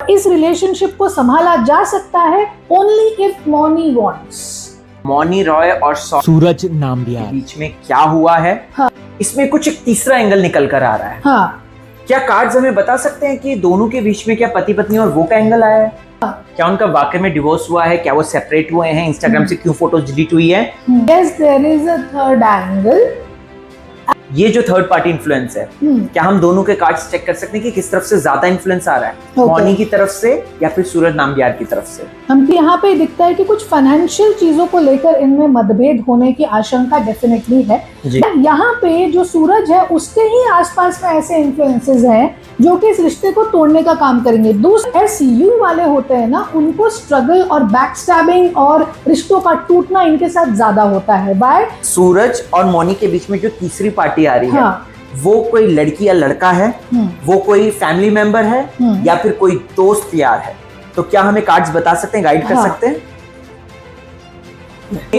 और इस रिलेशनशिप को संभाला जा सकता है only if Mouni wants. Mouni Roy और सूरज नाम्बियार के बीच में क्या हुआ है? हाँ। इसमें कुछ एक तीसरा एंगल निकल कर आ रहा है। हाँ। क्या कार्ड्स हमें बता सकते हैं कि दोनों के बीच में क्या पति पत्नी और वो का एंगल आया है? क्या उनका वाकई में डिवोर्स हुआ है? क्या वो सेपरेट हुए हैं? इंस्टाग्राम से क्यों फोटोज डिलीट हुई है? Yes, there is a third angle. ये जो थर्ड पार्टी इन्फ्लुएंस है, क्या हम दोनों के कार्ड्स चेक कर सकते हैं कि किस तरफ से ज्यादा इन्फ्लुएंस आ रहा है? मौनी की तरफ से या फिर सूरज नाम्बियार की तरफ से? हमको यहाँ पे दिखता है कि कुछ फाइनेंशियल चीजों को लेकर इनमें मतभेद होने की आशंका डेफिनेटली है। यहाँ पे जो सूरज है उसके ही आसपास में ऐसे इन्फ्लुएंसेस हैं जो कि इस रिश्ते को तोड़ने का काम करेंगे। दूसरे SU वाले होते हैं ना, उनको स्ट्रगल और बैकस्टैबिंग और रिश्तों का टूटना इनके साथ ज्यादा होता है। बाय सूरज और मौनी के बीच में जो तीसरी पार्टी आ रही है, हाँ। वो कोई लड़की या लड़का है, वो कोई फैमिली मेंबर है या फिर कोई दोस्त यार है? तो क्या हमें कार्ड्स बता सकते हैं, गाइड कर सकते हैं?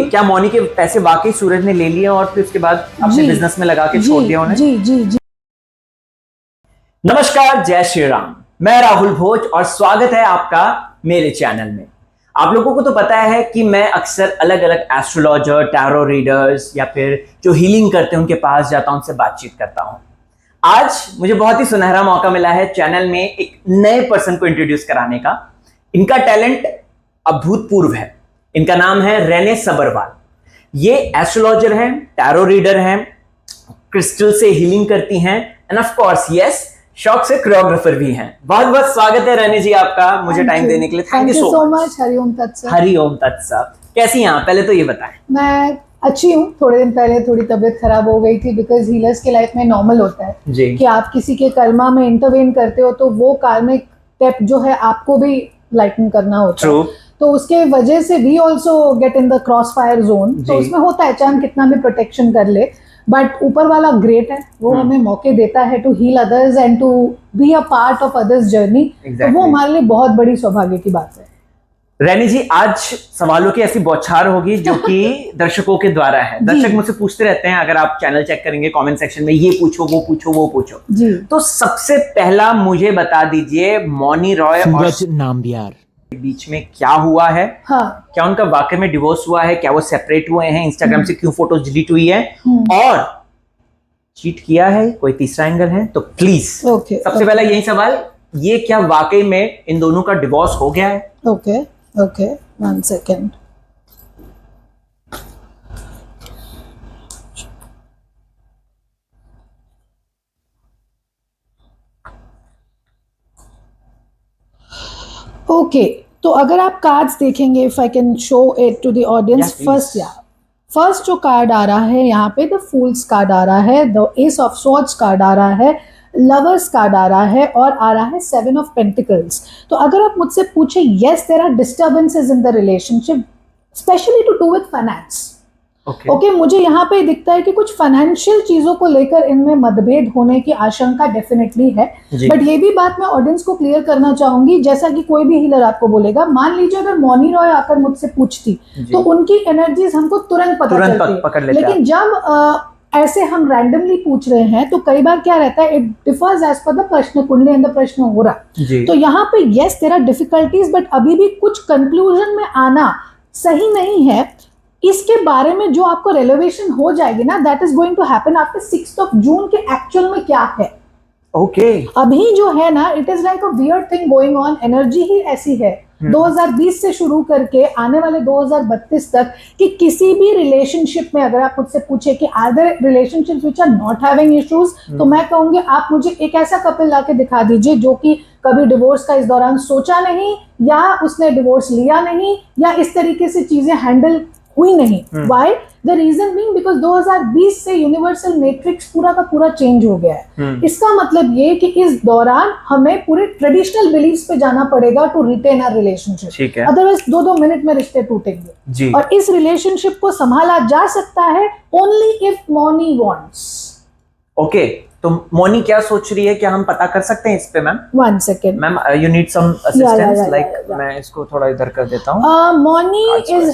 क्या मौनी के पैसे वाकई सूरज ने ले लिए और फिर उसके बाद अपने बिजनेस में लगा के छोड़ दिया उन्हें? जी जी जी। नमस्कार, जय श्री राम। मैं राहुल भोज और स्वागत है आपका मेरे चैनल में। आप लोगों को तो पता है कि मैं अक्सर अलग अलग एस्ट्रोलॉजर, टैरो रीडर्स या फिर जो हीलिंग करते हैं उनके पास जाता हूं, उनसे बातचीत करता हूं। आज मुझे बहुत ही सुनहरा मौका मिला है चैनल में एक नए पर्सन को इंट्रोड्यूस कराने का। इनका टैलेंट अभूतपूर्व है। इनका नाम है रेने सबरवाल। ये एस्ट्रोलॉजर हैं, टैरो रीडर हैं, क्रिस्टल से हीलिंग करती हैं एंड ऑफ कोर्स यस, शौक से कोरियोग्राफर भी हैं। बहुत बहुत स्वागत है रेने जी आपका मुझे टाइम देने के लिए। Thank you so much. Hariom तत्सत। हरिओम तत्सत। कैसी हैं आप? पहले तो ये बताएं। मैं अच्छी हूँ। थोड़े दिन पहले थोड़ी तबीयत खराब हो गई थी, बिकॉज हीलर्स के लाइफ में नॉर्मल होता है जी। कि आप किसी के कर्मा में इंटरवेन करते हो तो वो कार्मिक टेप जो है आपको भी लाइटन करना होता है। तो उसके वजह से we also get in the cross fire zone. तो उसमें होता है, चाहे हम कितना भी प्रोटेक्शन कर ले, बट ऊपर वाला ग्रेट है, वो हमें मौके देता है to heal others and to be a part of others journey. तो वो हमारे लिए बहुत बड़ी सौभाग्य की बात है। रेनी जी, आज सवालों की ऐसी बौछार होगी जो कि दर्शकों के द्वारा है। दर्शक मुझसे पूछते रहते हैं, अगर आप चैनल चेक करेंगे कमेंट सेक्शन में, ये पूछो वो पूछो वो पूछो जी। तो सबसे पहला मुझे बता दीजिए, मौनी रॉय और सूरज नाम्बियार के बीच में क्या हुआ है? हाँ। क्या उनका वाकई में डिवोर्स हुआ है? क्या वो सेपरेट हुए हैं? इंस्टाग्राम से क्यों फोटोज डिलीट हुई है? और चीट किया है? कोई तीसरा एंगल है? तो प्लीज सबसे पहला यही सवाल, ये क्या वाकई में इन दोनों का डिवोर्स हो गया है? Okay 1 second. ओके, तो अगर आप कार्ड्स देखेंगे, if I can show it to the audience, first जो कार्ड आ रहा है यहाँ पे, द फूल्स कार्ड आ रहा है, the ace of swords card आ रहा है, लवर्स कार्ड आ रहा है और आ रहा है 7 ऑफ पेंटिकल्स। तो अगर आप मुझसे पूछे, yes there are disturbances in the relationship, specially to do with finance. Okay, मुझे यहाँ पे दिखता है कि कुछ फाइनेंशियल चीजों को लेकर इनमें मतभेद होने की आशंका डेफिनेटली है। बट ये भी बात मैं ऑडियंस को क्लियर करना चाहूंगी, जैसा कि कोई भी हीलर आपको बोलेगा, मान लीजिए अगर मौनी रॉय आकर मुझसे पूछती तो उनकी एनर्जीज हमको तुरंत पता चलती, लेकिन जब ऐसे हम रैंडमली पूछ रहे हैं तो कई बार क्या रहता है, it differs as per the prashna kundli and the प्रश्न हो रहा। तो यहाँ पे yes there are difficulties, but अभी भी कुछ कंक्लूजन में आना सही नहीं है। इसके बारे में जो आपको रेलेवेशन हो जाएगी ना, that is going to happen after 6th of June के एक्चुअल में क्या है। अभी जो है ना, it is like a weird thing going on. Energy ही ऐसी है 2020 से शुरू करके आने वाले 2032 तक कि किसी भी रिलेशनशिप में अगर आप मुझसे पूछे कि are there relationships which are not having issues, तो मैं कहूंगी आप मुझे एक ऐसा कपल लाके दिखा दीजिए जो कि कभी डिवोर्स का इस दौरान सोचा नहीं, या उसने डिवोर्स लिया नहीं, या इस तरीके से चीजें हैंडल हुई नहीं। Why? The reason being because 2020 से यूनिवर्सल मैट्रिक्स पूरा का पूरा चेंज हो गया है। इसका मतलब ये कि इस दौरान हमें पूरे ट्रेडिशनल बिलीफ्स पे जाना पड़ेगा to retain our relationship, otherwise 2-2 minute में रिश्ते टूटेंगे। और इस रिलेशनशिप को संभाला जा सकता है only if Mouni wants. Okay, तो मौनी क्या सोच रही है, क्या हम पता कर सकते हैं इस पे ma'am? 1 second ma'am, you need some assistance, like मैं इसको थोड़ा इधर कर देता हूँ। Mouni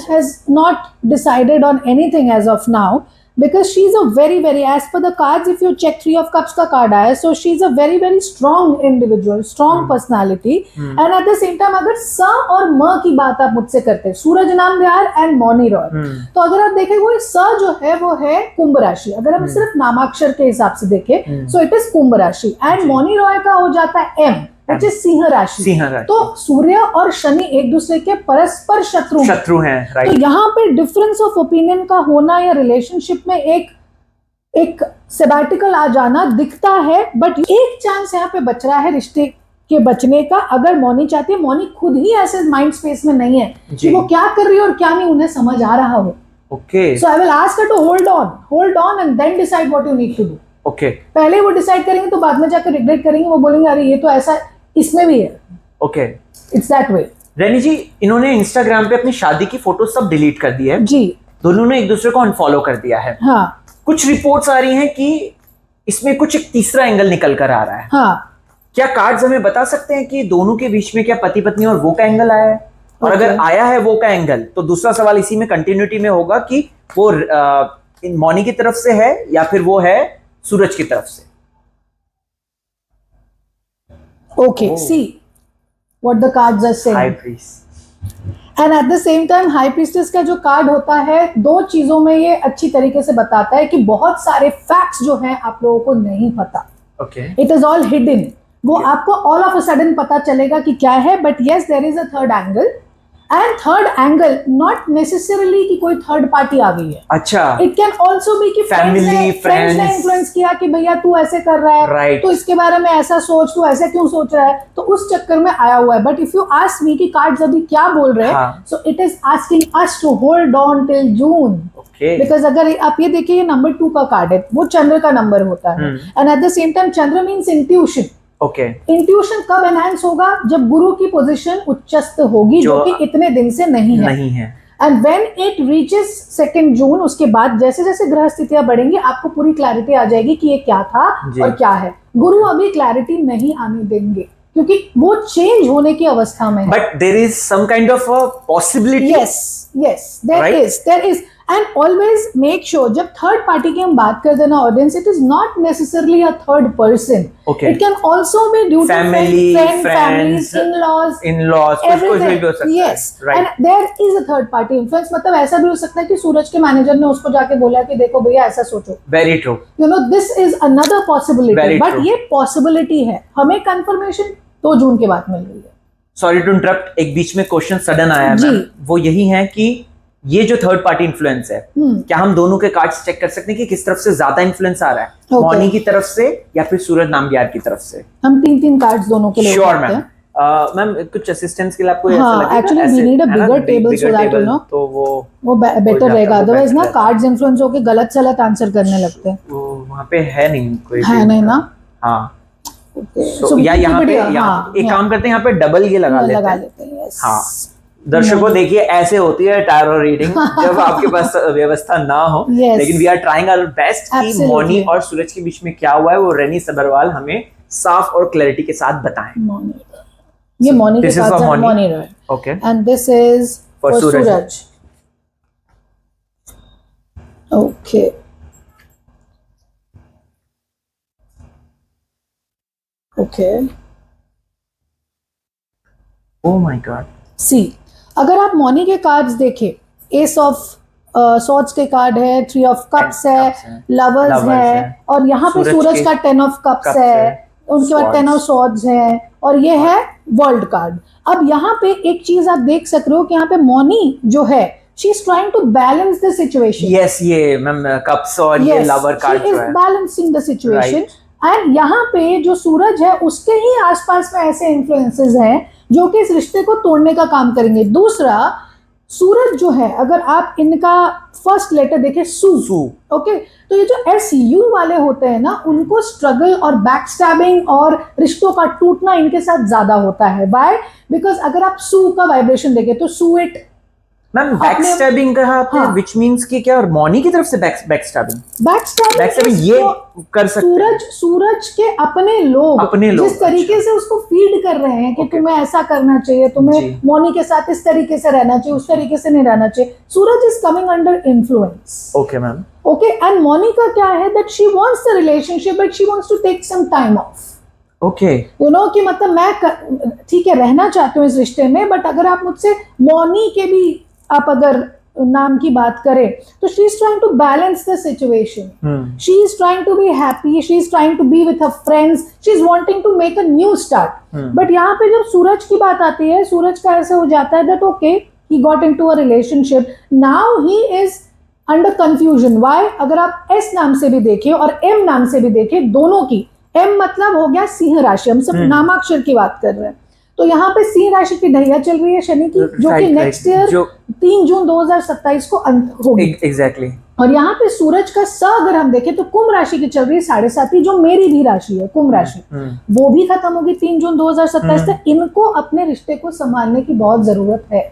has not decided on anything as of now, because she's a very as per the cards, if you check 3 of cups का card आया, so she's a very strong individual, strong personality, and at the same time अगर स और म की बात आप मुझसे करते हैं, सूरज नामबियार एंड मौनी रॉय, तो अगर आप देखें वो स जो है वो है कुंभ राशि, अगर हम सिर्फ नामाक्षर के हिसाब से देखें सो इट इज कुंभ राशि, एंड मौनी रॉय का हो जाता है एम which is सिंह राशि। तो सूर्य और शनि एक दूसरे के परस्पर शत्रु हैं, राइट। तो यहाँ पे डिफरेंस ऑफ ओपिनियन का होना या रिलेशनशिप में एक सेबैटिकल आ जाना दिखता है, बट एक चांस यहाँ पे बच रहा है रिश्ते के बचने का, अगर मौनी चाहती है। मौनी खुद ही ऐसे माइंड स्पेस में नहीं है कि वो क्या कर रही है और क्या नहीं उन्हें समझ आ रहा हो। Okay, so I will ask her to hold on and then decide what you need to do. Okay, पहले वो डिसाइड करेंगे तो बाद में जाकर रिग्रेट करेंगे, वो बोलेंगे अरे ये तो ऐसा इसमें भी है। Okay, it's that way. Rainy ji, इन्होंने इंस्टाग्राम पे अपनी शादी की फोटो सब डिलीट कर दी है जी, दोनों ने एक दूसरे को अनफॉलो कर दिया है। हाँ, कुछ रिपोर्ट्स आ रही हैं कि इसमें कुछ एक तीसरा एंगल निकल कर आ रहा है। हाँ, क्या कार्ड्स हमें बता सकते हैं कि दोनों के बीच में क्या पति पत्नी और वो का एंगल आया है? और अगर आया है वो का एंगल, तो दूसरा सवाल इसी में कंटिन्यूटी में होगा कि वो मौनी की तरफ से है या फिर वो है सूरज की तरफ से। okay, see what the cards are saying. High priest, and eight the same time high priestess का जो कार्ड होता है, दो चीजों में ये अच्छी तरीके से बताता है कि बहुत सारे फैक्ट्स जो हैं आप लोगों को नहीं पता। Okay, it is all hidden, वो आपको ऑल ऑफ अ सडन पता चलेगा कि क्या है, but yes there is a third angle, and third angle not necessarily कि कोई थर्ड पार्टी आ गई है। अच्छा, इट कैन ऑल्सो बी कि फ्रेंड्स ने इन्फ्लुएंस किया कि भैया तू ऐसे कर रहा है, Right. तो इसके बारे में ऐसा सोच, तू ऐसे क्यों सोच रहा है, तो उस चक्कर में आया हुआ है। But if you ask me कि कार्ड्स अभी क्या बोल रहे हैं, so it is asking us to hold on till June, because अगर आप ये देखिए, ये नंबर 2 का कार्ड है, वो चंद्र का नंबर होता है, and eight the same time Chandra means intuition. Okay, intuition कब एनहांस होगा? जब गुरु की पोजीशन उच्चस्थ होगी, जो कि इतने दिन से नहीं है। एंड व्हेन इट रीचेस 2 जून, उसके बाद जैसे जैसे ग्रह स्थितियां बढ़ेंगी आपको पूरी क्लैरिटी आ जाएगी कि ये क्या था और क्या है। गुरु अभी क्लैरिटी नहीं आने देंगे क्योंकि वो चेंज होने की अवस्था में है। But there is some kind of a possibility. Yes there is and always make sure, जब थर्ड पार्टी की हम बात करते हैं ना audience, it is not necessarily a third person, it can also be due to families, in-laws, कुछ भी हो सकता है। Yes, and there is a third party influence, मतलब ऐसा भी हो सकता है कि सूरज के मैनेजर ने उसको जाके बोला कि देखो भैया ऐसा सोचो। Very true, you know this is another possibility, but ये पॉसिबिलिटी है, हमें कंफर्मेशन 2 जून के बाद मिल रही है। सॉरी टू इंटरप्ट, एक बीच में क्वेश्चन सडन आया मैम, वो यही है कि ये जो थर्ड पार्टी इन्फ्लुएंस है, क्या हम दोनों के कार्ड्स चेक कर सकते हैं कि किस तरफ से ज्यादा इन्फ्लुएंस आ रहा है, मौनी की तरफ से या फिर सूरज नामबियार की तरफ से? हम 3 कार्ड्स दोनों के लिए श्योर मैम। मैम कुछ असिस्टेंस के लिए आपको ऐसा हाँ, लगेगा? Actually we need a bigger table so that you know, तो वो बेटर रहेगा, अदरवाइज ना कार्ड्स इन्फ्लुएंस होके गलत सलत आंसर करने लगते हैं। वो वहां पे है नहीं कोई, है नहीं ना? हाँ, So या यहाँ पे एक काम करते हैं, यहाँ पे डबल ये लगा लेते हैं। yes. हाँ, दर्शकों देखिए ऐसे होती है टैरो रीडिंग जब आपके पास व्यवस्था ना हो। लेकिन we are trying our best कि मौनी और सूरज के बीच में क्या हुआ है वो रेनी सबरवाल हमें साफ और क्लैरिटी के साथ बताएं। ये मौनी के साथ मौनी रहे, okay, and this is for Suraj. Okay, okay, oh my god. See, अगर आप मौनी के कार्ड्स देखें, एस ऑफ सॉर्ड्स के कार्ड है, 3 ऑफ कप्स है, लवर्स है, और यहाँ पे सूरज का 10 ऑफ कप्स है, उनके बाद 10 ऑफ सॉर्ड्स है, और ये है वर्ल्ड कार्ड। अब यहाँ पे एक चीज आप देख सक रहे हो कि यहाँ पे मौनी जो है, she is trying to balance the situation. Yes, ये मैम कप्स और ये लवर कार्ड जो है, she is balancing the situation. And यहाँ पे जो सूरज है उसके ही आसपास में ऐसे इन्फ्लुएंसेस हैं जो कि इस रिश्ते को तोड़ने का काम करेंगे। दूसरा, सूरज जो है, अगर आप इनका फर्स्ट लेटर देखें सू, ओके, तो ये जो SU वाले होते हैं ना, उनको स्ट्रगल और बैकस्टैबिंग और रिश्तों का टूटना इनके साथ ज्यादा होता है। व्हाई? बिकॉज अगर आप सू का वाइब्रेशन देखें तो सू इट मैम बैकस्टैबिंग कहा आपने, व्हिच मींस कि क्या, और मौनी की तरफ से बैकस्टैबिंग ये कर सकते हैं। सूरज के अपने लोग जिस तरीके से उसको फीड कर रहे हैं कि तुम्हें ऐसा करना चाहिए, तुम्हें मौनी के साथ इस तरीके से रहना चाहिए, उस तरीके से नहीं रहना चाहिए। Suraj is coming under influence. Okay ma'am, okay, and Monica क्या है that she wants the relationship but she wants to take some time off. Okay, you know कि मतलब मैं ठीक है रहना चाहती हूँ इस रिश्ते में, बट अगर आप मुझसे मौनी के भी आप अगर नाम की बात करें तो she is trying to balance the situation, she is trying to be happy, she is trying to be with her friends, she is wanting to make a new start. But यहाँ पे जब सूरज की बात आती है, सूरज का ऐसे हो जाता है that okay he got into a relationship, now he is under confusion. Why? अगर आप एस नाम से भी देखें और एम नाम से भी देखें, दोनों की, एम मतलब हो गया सिंह राशि, हम सब नामाक्षर की बात कर रहे हैं, तो यहाँ पे सिंह राशि की ढैया चल रही है शनि की, जो कि नेक्स्ट ईयर 3 जून 2027 को अंत होगी। एग्जैक्टली। और यहाँ पे सूरज का स अगर हम देखें तो कुंभ राशि की चल रही है 7.5, जो मेरी भी राशि है कुंभ राशि, वो भी खत्म होगी 3 जून 2027 तक। इनको अपने रिश्ते को संभालने की बहुत जरूरत है,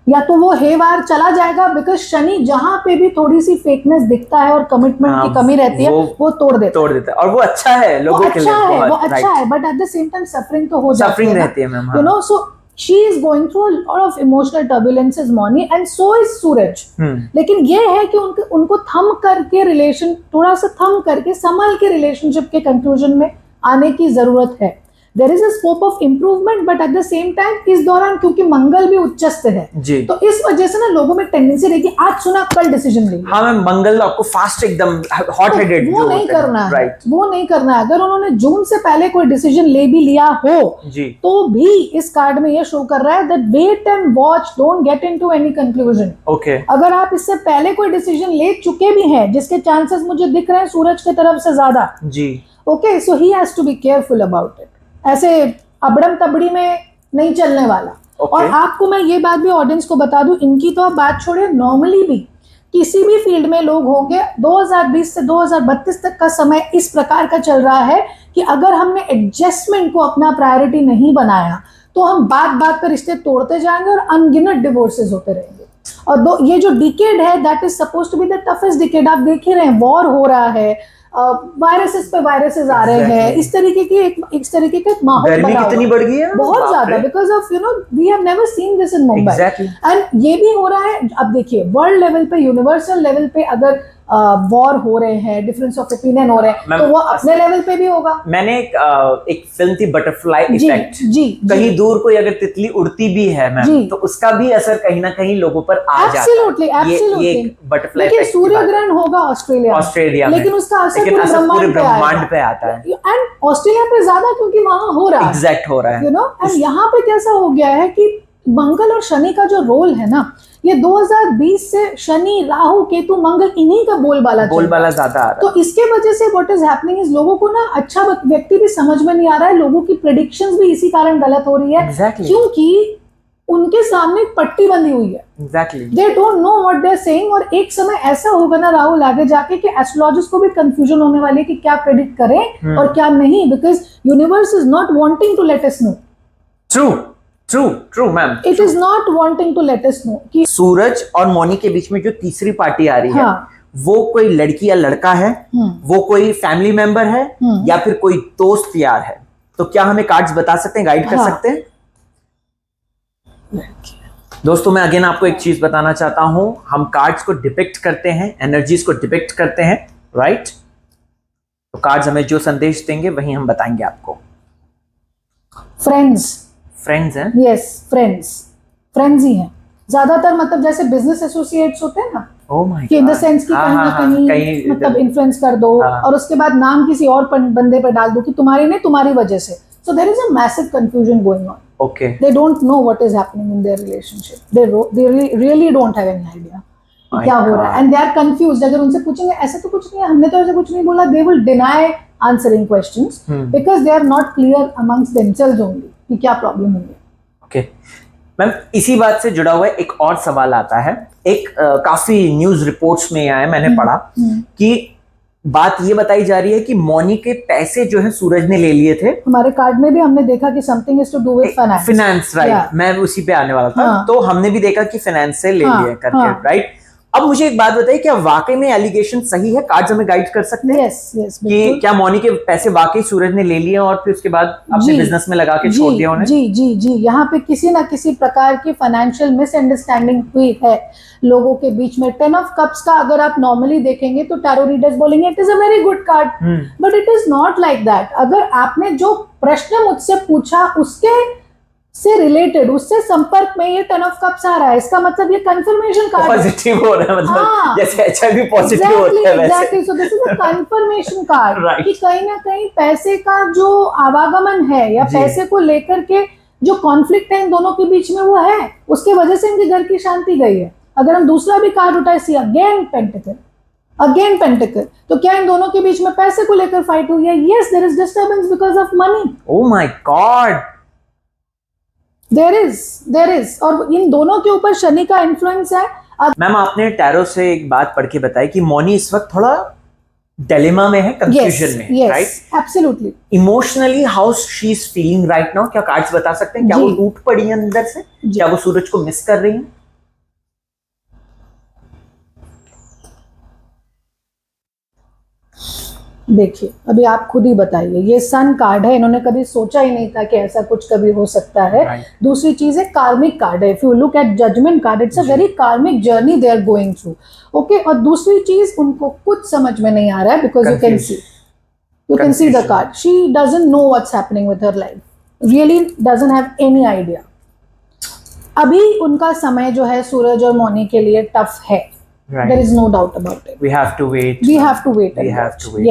या तो वो हेवार चला जाएगा, बिकॉज शनि जहां पे भी थोड़ी सी फेकनेस दिखता है और कमिटमेंट की कमी रहती है वो तोड़ देता है, और वो अच्छा है लोगों के लिए, वो अच्छा है, but at the same time suffering तो हो जाती है, सफरिंग रहती है ma'am, you know. So she is going through a lot of emotional turbulences morning, and so is Suraj. लेकिन ये है कि उनको थम करके रिलेशन, थोड़ा सा थम करके संभल के रिलेशनशिप के कंक्लूजन में आने की जरूरत है। There is a scope of improvement, but at the same time इस दौरान क्योंकि मंगल भी उच्चस्थ है जी, तो इस वजह से ना लोगों में टेंडेंसी रहेगी आज सुना कल डिसीजन लेंगे। हाँ मैम, मंगल आपको फास्ट एकदम हॉट हेडेड वो नहीं करना है, वो नहीं करना है। अगर उन्होंने जून से पहले कोई डिसीजन ले भी लिया हो जी, तो भी इस कार्ड में ये शो कर रहा है that wait and watch, don't get into any conclusion. Okay, अगर आप इससे पहले कोई डिसीजन ले चुके भी हैं, जिसके चांसेस मुझे दिख रहे हैं सूरज की तरफ से ज्यादा, जी, okay, so he has to be careful about it. ऐसे अबड़म तबड़ी में नहीं चलने वाला। और आपको मैं ये बात भी ऑडियंस को बता दूं, इनकी तो आप बात छोड़िए, नॉर्मली भी किसी भी फील्ड में लोग होंगे, 2020 से 2032 तक का समय इस प्रकार का चल रहा है कि अगर हमने एडजस्टमेंट को अपना प्रायोरिटी नहीं बनाया तो हम बात बात पर रिश्ते तोड़ते जाएंगे और अनगिनत डिवोर्सेस होते रहेंगे। और ये जो डिकेड है that is suppose to be the toughest decade. आप देख ही रहे हैं, वॉर हो रहा है, वायरसेस पे वायरसेस आ रहे हैं, इस तरीके का एक माहौल गर्मी कितनी बढ़ गई है बहुत ज्यादा, because of you know we have never seen this in Mumbai, and ये भी हो रहा है। अब देखिए वर्ल्ड लेवल पे, यूनिवर्सल लेवल पे अगर वॉर हो रहे हैं, डिफरेंस ऑफ ओपिनियन हो रहे हैं, तो वो अपने लेवल पे भी होगा। मैंने एक फिल्म थी बटरफ्लाई इफेक्ट, कहीं दूर कोई अगर तितली उड़ती भी है मैम तो उसका भी असर कहीं ना कहीं लोगों पर आ जाता है। एब्सोल्युटली ये बटरफ्लाई इफेक्ट। सूर्य ग्रहण होगा ऑस्ट्रेलिया में, लेकिन उसका असर पूरे ब्रह्मांड पे आता है, एंड ऑस्ट्रेलिया पे ज्यादा क्योंकि वहां हो रहा है, एग्जैक्ट हो रहा है, यू नो। एंड यहाँ पे कैसा हो गया है कि मंगल और शनि का जो रोल है ना, ये 2020 से शनि, राहु, केतु, मंगल, इन्हीं का बोलबाला ज्यादा आ रहा है। तो इसके वजह से व्हाट इज हैपनिंग इज लोगों को ना अच्छा व्यक्ति भी समझ में नहीं आ रहा है, लोगों की प्रेडिक्शंस भी इसी कारण गलत हो रही है, क्योंकि उनके सामने एक पट्टी बंधी हुई है, they don't know what they are saying. और एक समय ऐसा होगा ना राहुल आगे जाके कि एस्ट्रोलॉजिस्ट को भी कंफ्यूजन होने वाली है कि क्या प्रेडिक्ट करें और क्या नहीं, because universe is not wanting to let us know. True ma'am, it is not wanting to let us know कि सूरज और मौनी के बीच में जो तीसरी पार्टी आ रही है, वो कोई लड़की या लड़का है, वो कोई फैमिली मेंबर है, या फिर कोई दोस्त यार है। तो क्या हमें कार्ड्स बता सकते हैं, गाइड कर सकते हैं? दोस्तों मैं अगेन आपको एक चीज बताना चाहता हूं, हम कार्ड्स को डिपिक्ट करते हैं, एनर्जीज को डिपिक्ट करते हैं, राइट? तो कार्ड्स हमें जो संदेश देंगे वही हम बताएंगे आपको। फ्रेंड्स हैं? यस, फ्रेंड्स ही हैं ज्यादातर, मतलब जैसे बिजनेस एसोसिएट्स होते हैं ना, कि इन द सेंस कि कहीं ना कहीं मतलब इन्फ्लुएंस कर दो और उसके बाद नाम किसी और बंदे पे डाल दो कि तुम्हारी नहीं, तुम्हारी वजह से। So there is a massive confusion going on. Okay. They don't know what is happening in their relationship. They really don't have any idea क्या हो रहा है, and they are confused. अगर उनसे पूछेंगे ऐसा तो कुछ नहीं है, हमने तो ऐसा कुछ नहीं बोला, they will deny answering questions because they are not clear amongst themselves only कि क्या प्रॉब्लम है। Okay. मैम इसी बात से जुड़ा हुआ एक और सवाल आता है, एक काफी न्यूज रिपोर्ट्स में आया, मैंने पढ़ा कि बात ये बताई जा रही है कि मौनी के पैसे जो है सूरज ने ले लिए थे। हमारे कार्ड में भी हमने देखा कि something is to do with finance, right? मैं उसी पे आने वाला था। तो हमने भी देखा कि फाइनेंस से ले लिए करके, राइट? अब मुझे एक बात बताइए, क्या वाकई में एलिगेशन सही है? कार्ड्स हमें गाइड कर सकते हैं यस यस, कि क्या मौनी के पैसे वाकई सूरज ने ले लिए और फिर उसके बाद अपने बिजनेस में लगा के छोड़ दिया उन्हें? जी जी जी, यहाँ पे किसी ना किसी प्रकार की फाइनेंशियल मिसअंडरस्टैंडिंग हुई है लोगों के बीच में। 10 ऑफ कप्स का अगर आप नॉर्मली देखेंगे तो टैरो रीडर्स बोलेंगे it is a very good card, but it is not like that. अगर आपने जो प्रश्न मुझसे पूछा उसके से रिलेटेड, उससे संपर्क में ये 10 ऑफ कप्स आ रहा है, इसका मतलब ये कंफर्मेशन कार्ड पॉजिटिव हो रहा है, मतलब हाँ, जैसे HIV पॉजिटिव होता है वैसे। Exactly, so this is a confirmation card Right. कि कहीं ना कहीं पैसे का जो आवागमन है या जी। पैसे को लेकर के जो कॉन्फ्लिक्ट है इन दोनों के बीच में वो है, उसके वजह से इनके घर की शांति गई है। अगर हम दूसरा भी कार्ड उठाए, सी अगेन पेंटिकल, तो क्या इन दोनों के बीच में पैसे को लेकर फाइट हुई है? Yes, there is disturbance because of money. Oh my god, there is, और इन दोनों के ऊपर शनि का इन्फ्लुएंस है। मैम आपने टैरो से एक बात पढ़ के बताई कि मौनी इस वक्त थोड़ा डिलेमा में है, कंफ्यूजन में है, right? Absolutely. Emotionally how she is feeling right now, क्या कार्ड्स बता सकते हैं? क्या वो टूट पड़ी है अंदर से? क्या वो सूरज को मिस कर रही है? देखिए, अभी आप खुद ही बताइए, ये सन कार्ड है, इन्होंने कभी सोचा ही नहीं था कि ऐसा कुछ कभी हो सकता है। दूसरी चीज है कार्मिक कार्ड है, if you look at judgement card, it's a very karmic journey they are going through. Okay, और दूसरी चीज उनको कुछ समझ में नहीं आ रहा है because you can see the card, she doesn't know what's happening with her life, really doesn't have any idea। अभी उनका समय जो है सूरज और मौनी के लिए टफ है, there is no doubt about it। We have to wait yes,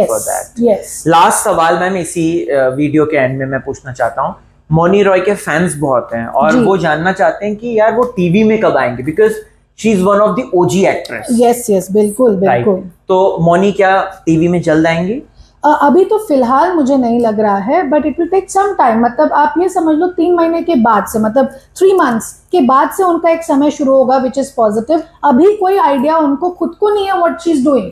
for that। yes। Last सवाल मैम इसी वीडियो के एंड में मैं पूछना चाहता हूँ, मौनी रॉय के फैंस बहुत हैं और वो जानना चाहते हैं कि यार वो टीवी में कब आएंगे, because she is one of the OG actress. Yes, बिल्कुल। तो मौनी क्या टीवी में जल्द आएंगी? अभी तो फिलहाल मुझे नहीं लग रहा है, but it will take some time. मतलब आप ये समझ लो 3 महीने के बाद से, मतलब 3 मंथ्स के बाद से उनका एक समय शुरू होगा विच इज पॉजिटिव। अभी कोई आइडिया उनको खुद को नहीं है व्हाट शी इज डूइंग,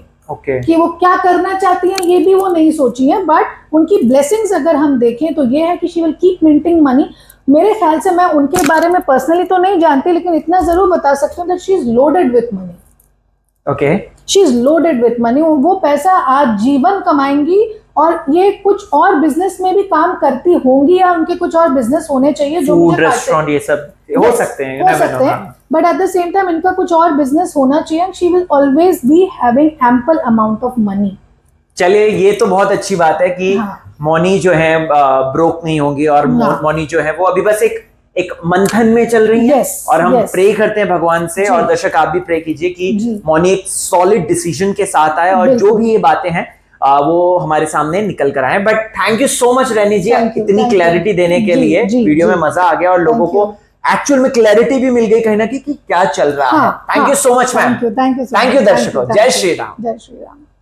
कि वो क्या करना चाहती हैं ये भी वो नहीं सोची है। बट उनकी ब्लेसिंग्स अगर हम देखें तो ये है कि she will keep minting money. मेरे ख्याल से, मैं उनके बारे में पर्सनली तो नहीं जानती, लेकिन इतना जरूर बता सकती हूँ that she is loaded with money. Okay, she is loaded with money. वो पैसा आजीवन कमाएंगी और ये कुछ और बिजनेस में भी काम करती होंगी, या उनके कुछ और बिजनेस होने चाहिए जो फूड रेस्टोरेंट ये सब हो सकते हैं, but at the same time इनका कुछ और बिजनेस होना चाहिए। She will always be having ample amount of money. चलिए, ये तो बहुत अच्छी बात है कि मौनी जो है ब्रोक नहीं होंगी, और मौनी जो है वो अभी बस एक मंथन में चल रही है। और हम प्रे करते हैं भगवान से, और दर्शक आप भी प्रे कीजिए कि मौनी एक सॉलिड डिसीजन के साथ आए और जो भी ये बातें हैं वो हमारे सामने निकल कर आए। But thank you so much Rainy ji, इतनी क्लैरिटी देने के लिए। वीडियो में मजा आ गया और लोगों को एक्चुअल में क्लैरिटी भी मिल गई कहीं ना कहीं कि क्या चल रहा है। Thank you so much ma'am. Thank you दर्शकों। जय श्री राम। जय श्री राम।